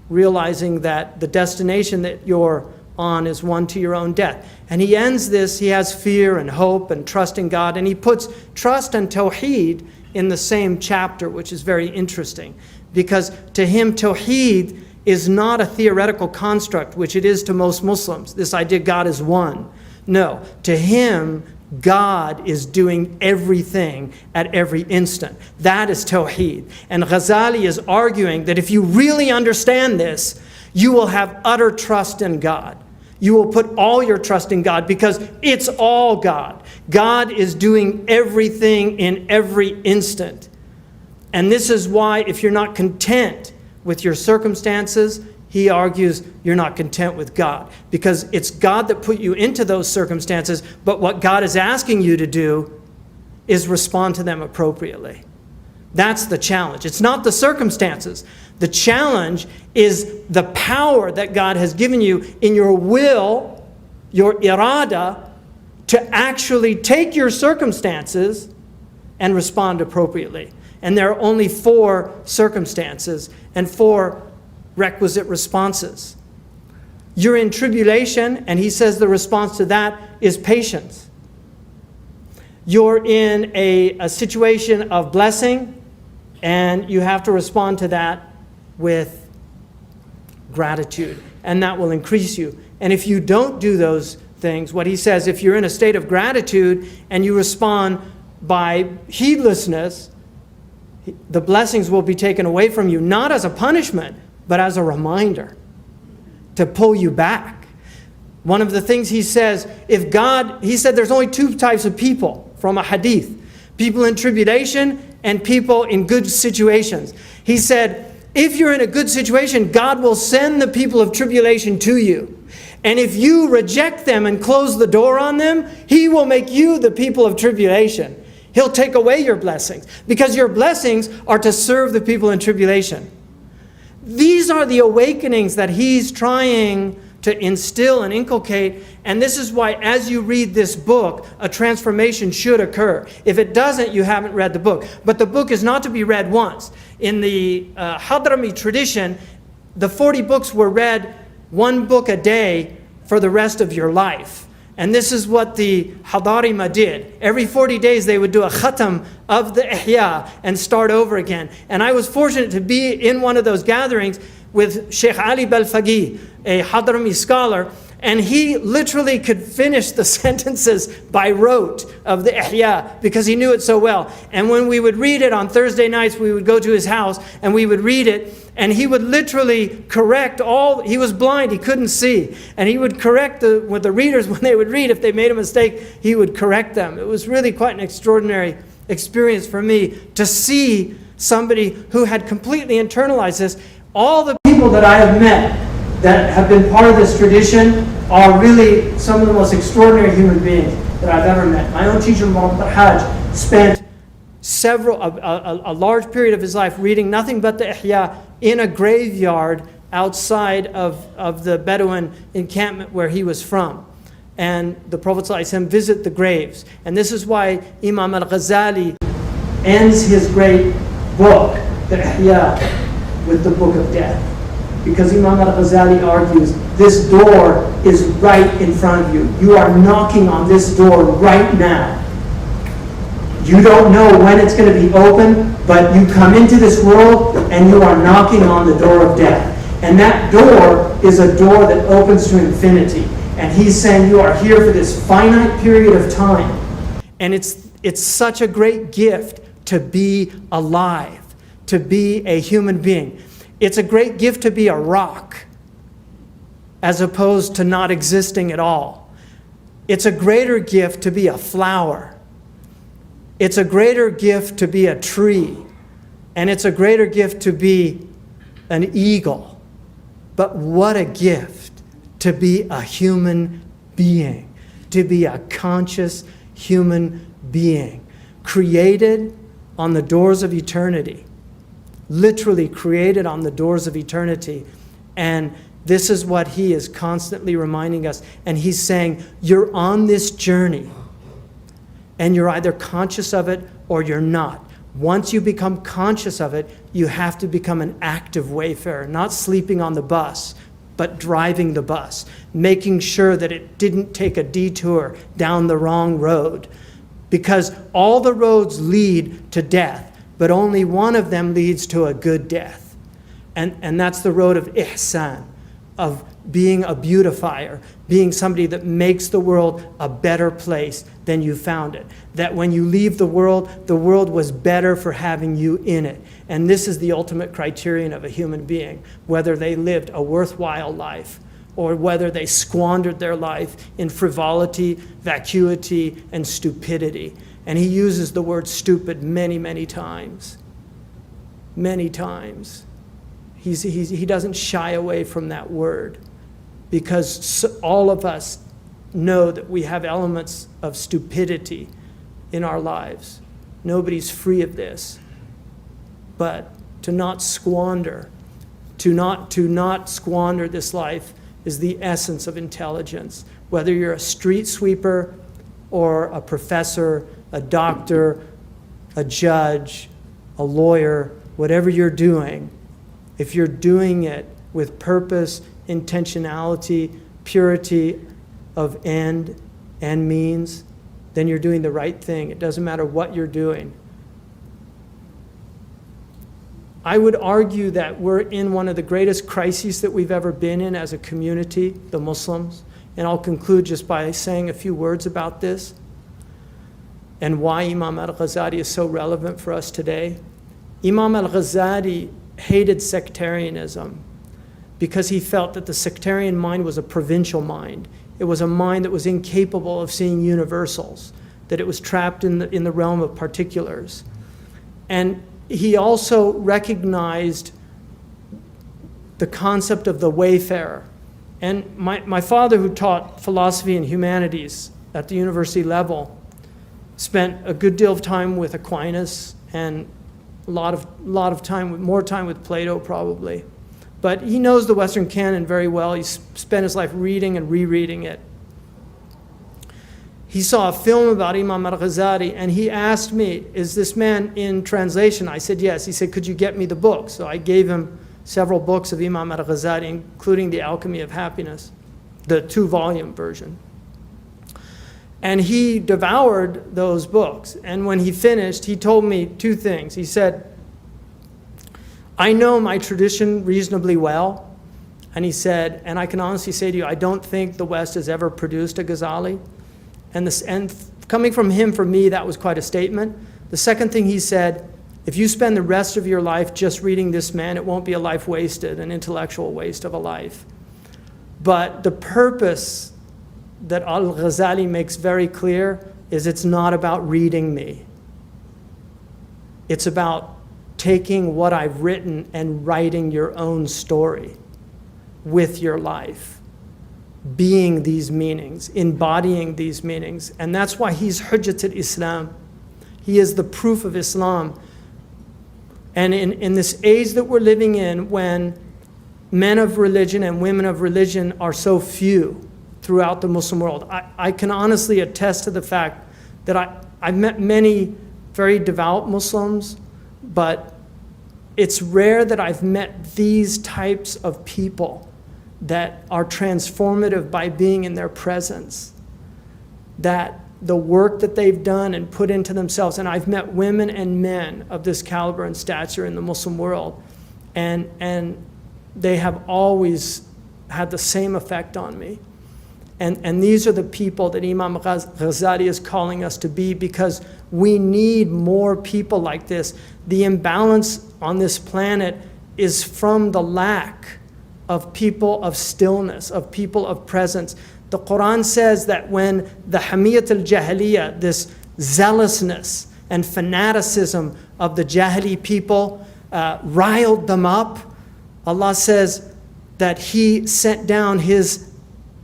realizing that the destination that you're on is one to your own death. And he ends this, he has fear and hope and trust in God, and he puts trust and tawheed in the same chapter, which is very interesting, because to him tawheed is not a theoretical construct, which it is to most Muslims, this idea God is one. No, to him, God is doing everything at every instant. That is Tawheed. And Ghazali is arguing that if you really understand this, you will have utter trust in God. You will put all your trust in God because it's all God. God is doing everything in every instant. And this is why if you're not content with your circumstances, he argues you're not content with God, because it's God that put you into those circumstances, but what God is asking you to do is respond to them appropriately. That's the challenge. It's not the circumstances. The challenge is the power that God has given you in your will, your irada, to actually take your circumstances and respond appropriately. And there are only 4 circumstances and 4 requisite responses. You're in tribulation, and he says the response to that is patience. You're in a situation of blessing, And you have to respond to that with gratitude, and that will increase you. And if you don't do those things, what he says, if you're in a state of gratitude and you respond by heedlessness, the blessings will be taken away from you, not as a punishment, but as a reminder to pull you back. One of the things he says, he said there's only two types of people from a hadith: people in tribulation and people in good situations. He said, if you're in a good situation, God will send the people of tribulation to you. And if you reject them and close the door on them, He will make you the people of tribulation. He'll take away your blessings, because your blessings are to serve the people in tribulation. These are the awakenings that he's trying to instill and inculcate. And this is why, as you read this book, a transformation should occur. If it doesn't, you haven't read the book. But the book is not to be read once. In the Hadrami tradition, the 40 books were read one book a day for the rest of your life. And this is what the Hadarima did. Every 40 days they would do a khatam of the Ihya and start over again. And I was fortunate to be in one of those gatherings with Sheikh Ali Balfaqih, a Hadrami scholar, and he literally could finish the sentences by rote of the Ihya because he knew it so well. And when we would read it on Thursday nights, we would go to his house and we would read it, and he would literally correct he was blind, he couldn't see, and he would correct with the readers when they would read. If they made a mistake, he would correct them. It was really quite an extraordinary experience for me to see somebody who had completely internalized this. All the people that I have met that have been part of this tradition are really some of the most extraordinary human beings that I've ever met. My own teacher, Muhammad Hajj, spent a large period of his life reading nothing but the Ihya in a graveyard outside of the Bedouin encampment where he was from. And the Prophet ﷺ visit the graves. And this is why Imam al-Ghazali ends his great book, the Ihya, with the book of death. Because Imam al-Ghazali argues, this door is right in front of you. You are knocking on this door right now. You don't know when it's going to be open, but you come into this world and you are knocking on the door of death. And that door is a door that opens to infinity. And he's saying you are here for this finite period of time. And it's such a great gift to be alive, to be a human being. It's a great gift to be a rock as opposed to not existing at all. It's a greater gift to be a flower. It's a greater gift to be a tree. And it's a greater gift to be an eagle. But what a gift to be a human being, to be a conscious human being, created on the doors of eternity. Literally created on the doors of eternity. And this is what he is constantly reminding us. And he's saying, you're on this journey, and you're either conscious of it or you're not. Once you become conscious of it, you have to become an active wayfarer, not sleeping on the bus, but driving the bus, making sure that it didn't take a detour down the wrong road. Because all the roads lead to death, but only one of them leads to a good death. And that's the road of ihsan, of being a beautifier, being somebody that makes the world a better place than you found it. That when you leave the world was better for having you in it. And this is the ultimate criterion of a human being, whether they lived a worthwhile life or whether they squandered their life in frivolity, vacuity, and stupidity. And he uses the word stupid many, many times. Many times. He doesn't shy away from that word, because all of us know that we have elements of stupidity in our lives. Nobody's free of this. But to not squander, to not squander this life is the essence of intelligence. Whether you're a street sweeper or a professor, a doctor, a judge, a lawyer, whatever you're doing, if you're doing it with purpose, intentionality, purity of end and means, then you're doing the right thing. It doesn't matter what you're doing. I would argue that we're in one of the greatest crises that we've ever been in as a community, the Muslims. And I'll conclude just by saying a few words about this and why Imam al-Ghazali is so relevant for us today. Imam al-Ghazali hated sectarianism because he felt that the sectarian mind was a provincial mind. It was a mind that was incapable of seeing universals, that it was trapped in the realm of particulars. And he also recognized the concept of the wayfarer. And my father, who taught philosophy and humanities at the university level, spent a good deal of time with Aquinas and a lot of time, more time with Plato probably. But he knows the Western canon very well. He spent his life reading and rereading it. He saw a film about Imam al-Ghazali, and he asked me, is this man in translation? I said, yes. He said, could you get me the book? So I gave him several books of Imam al-Ghazali, including The Alchemy of Happiness, the 2-volume version. And he devoured those books. And when he finished, he told me 2 things. He said, I know my tradition reasonably well. And he said, and I can honestly say to you, I don't think the West has ever produced a Ghazali. And coming from him, for me, that was quite a statement. The second thing he said, if you spend the rest of your life just reading this man, it won't be a life wasted, an intellectual waste of a life. But the purpose that al-Ghazali makes very clear is it's not about reading me. It's about taking what I've written and writing your own story with your life, being these meanings, embodying these meanings. And that's why he's Hujjat al-Islam. He is the proof of Islam. And in this age that we're living in, when men of religion and women of religion are so few throughout the Muslim world, I can honestly attest to the fact that I've met many very devout Muslims, but it's rare that I've met these types of people that are transformative by being in their presence, that the work that they've done and put into themselves. And I've met women and men of this caliber and stature in the Muslim world, and they have always had the same effect on me. And these are the people that Imam Ghazali is calling us to be, because we need more people like this. The imbalance on this planet is from the lack of people of stillness, of people of presence. The Quran says that when the hamiyat al-jahiliyyah, this zealousness and fanaticism of the Jahili people riled them up, Allah says that He sent down His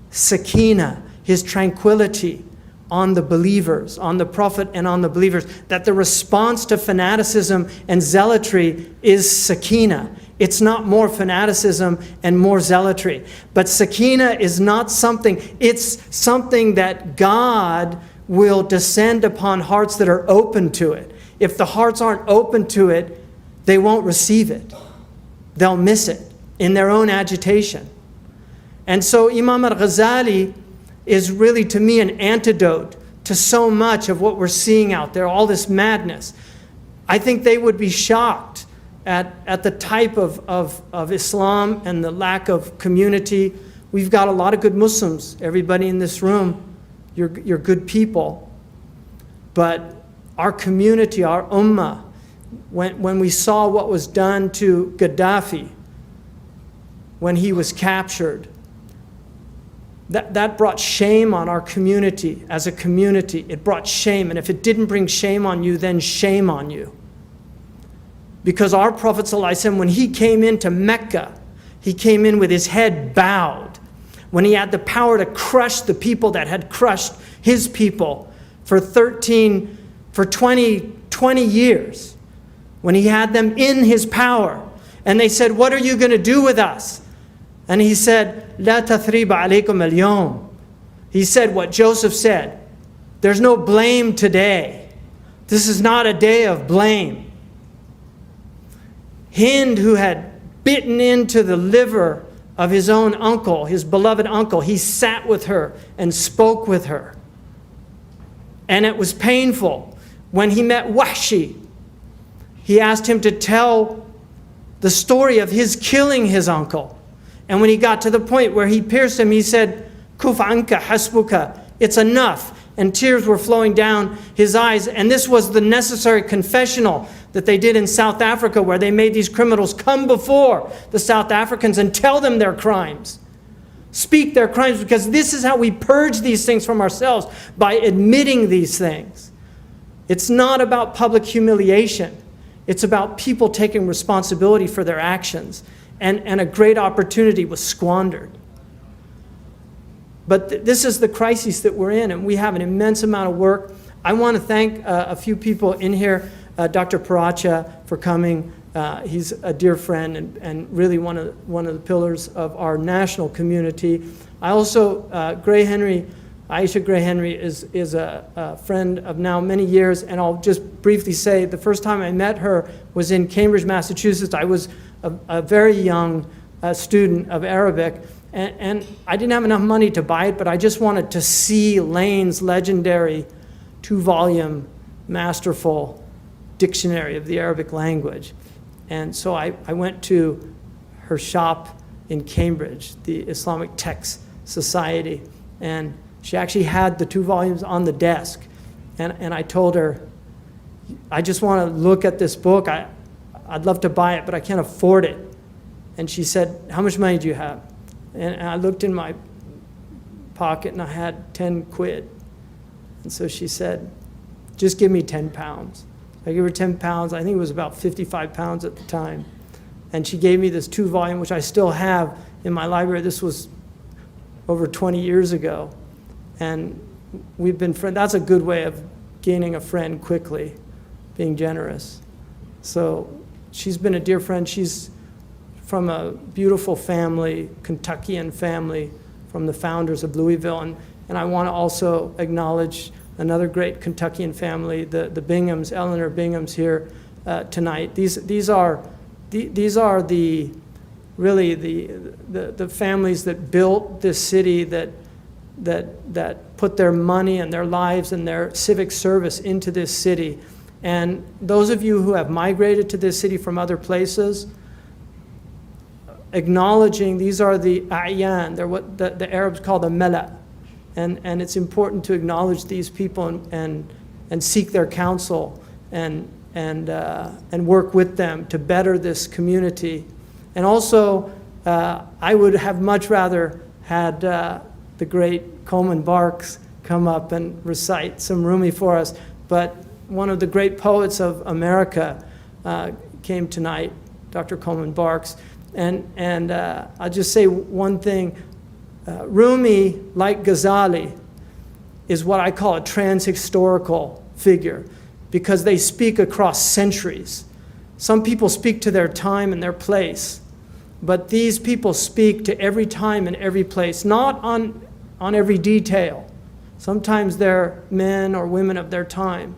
sakina, His tranquility on the believers, on the Prophet and on the believers, that the response to fanaticism and zealotry is sakina. It's not more fanaticism and more zealotry. But sakina is not something, it's something that God will descend upon hearts that are open to it. If the hearts aren't open to it, they won't receive it. They'll miss it in their own agitation. And so Imam al-Ghazali is really, to me, an antidote to so much of what we're seeing out there, all this madness. I think they would be shocked at the type of Islam and the lack of community. We've got a lot of good Muslims. Everybody in this room, you're good people. But our community, our ummah, when we saw what was done to Gaddafi when he was captured, that brought shame on our community as a community. It brought shame. And if it didn't bring shame on you, then shame on you. Because our Prophet ﷺ, when he came into Mecca, he came in with his head bowed. When he had the power to crush the people that had crushed his people for 20 years. When he had them in his power. And they said, what are you going to do with us? And he said, لا تثريب عليكم اليوم. He said what Joseph said. There's no blame today. This is not a day of blame. Hind, who had bitten into the liver of his own uncle, his beloved uncle, he sat with her and spoke with her. And it was painful. When he met Wahshi, he asked him to tell the story of his killing his uncle. And when he got to the point where he pierced him, he said, "Kuf anka hasbuka," it's enough. And tears were flowing down his eyes. And this was the necessary confessional that they did in South Africa, where they made these criminals come before the South Africans and tell them their crimes. Speak their crimes, because this is how we purge these things from ourselves, by admitting these things. It's not about public humiliation. It's about people taking responsibility for their actions. And a great opportunity was squandered. But this is the crisis that we're in, and we have an immense amount of work. I want to thank a few people in here, Dr. Paracha for coming. He's a dear friend and really one of the pillars of our national community. I also, Aisha Gray Henry is a friend of now many years, and I'll just briefly say the first time I met her was in Cambridge, Massachusetts. I was a very young student of Arabic, and I didn't have enough money to buy it, but I just wanted to see Lane's legendary 2-volume masterful dictionary of the Arabic language. And so I went to her shop in Cambridge, the Islamic Text Society, and she actually had the 2 volumes on the desk. And I told her, I just want to look at this book. I'd love to buy it, but I can't afford it. And she said, "How much money do you have?" And I looked in my pocket and I had 10 quid. And so she said, "Just give me 10 pounds. I gave her 10 pounds. I think it was about 55 pounds at the time. And she gave me this 2-volume, which I still have in my library. This was over 20 years ago. And we've been friends. That's a good way of gaining a friend quickly, being generous. So she's been a dear friend. She's from a beautiful family, Kentuckian family, from the founders of Louisville. And I want to also acknowledge another great Kentuckian family, the Binghams, Eleanor Bingham's here tonight. These are the really the families that built this city, that put their money and their lives and their civic service into this city. And those of you who have migrated to this city from other places, acknowledging these are the a'yan, they're what the Arabs call the mala. And it's important to acknowledge these people and seek their counsel and work with them to better this community. And also, I would have much rather had the great Coleman Barks come up and recite some Rumi for us, but one of the great poets of America came tonight, Dr. Coleman Barks. And I'll just say one thing. Rumi, like Ghazali, is what I call a transhistorical figure, because they speak across centuries. Some people speak to their time and their place, but these people speak to every time and every place, not on every detail. Sometimes they're men or women of their time,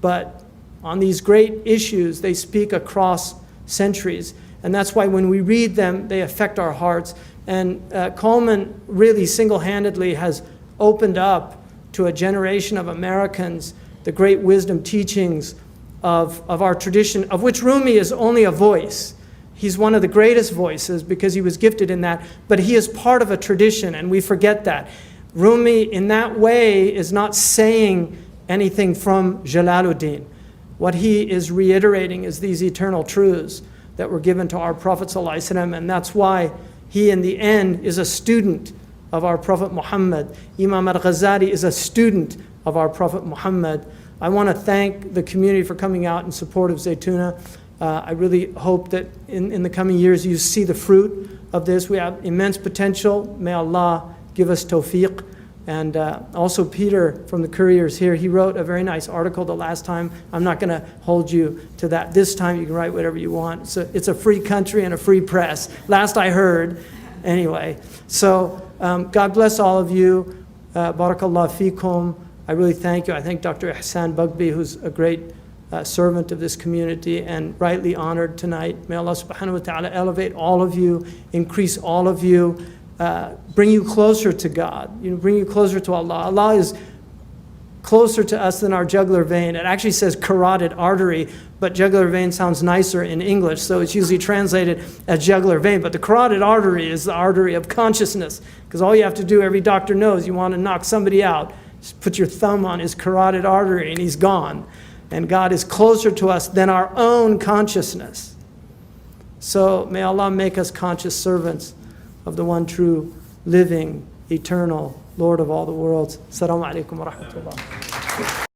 but on these great issues, they speak across centuries. And that's why when we read them, they affect our hearts. And Coleman really single-handedly has opened up to a generation of Americans the great wisdom teachings of our tradition, of which Rumi is only a voice. He's one of the greatest voices because he was gifted in that, but he is part of a tradition, and we forget that. Rumi, in that way, is not saying anything from Jalaluddin. What he is reiterating is these eternal truths that were given to our Prophet ﷺ, and that's why he, in the end, is a student of our Prophet Muhammad. Imam al-Ghazali is a student of our Prophet Muhammad. I want to thank the community for coming out in support of Zaytuna. I really hope that in the coming years you see the fruit of this. We have immense potential. May Allah give us tawfiq. And also Peter from the Couriers here, he wrote a very nice article the last time. I'm not going to hold you to that. This time you can write whatever you want. It's a free country and a free press. Last I heard, anyway. So God bless all of you. Barakallah fikum. I really thank you. I thank Dr. Ihsan Bugby, who's a great servant of this community and rightly honored tonight. May Allah subhanahu wa ta'ala elevate all of you, increase all of you. Bring you closer to God, bring you closer to Allah. Allah is closer to us than our jugular vein. It actually says carotid artery, but jugular vein sounds nicer in English, so it's usually translated as jugular vein. But the carotid artery is the artery of consciousness, because all you have to do, every doctor knows, you want to knock somebody out, just put your thumb on his carotid artery and he's gone. And God is closer to us than our own consciousness. So may Allah make us conscious servants of the one true, living, eternal Lord of all the worlds. Assalamu alaikum wa rahmatullah.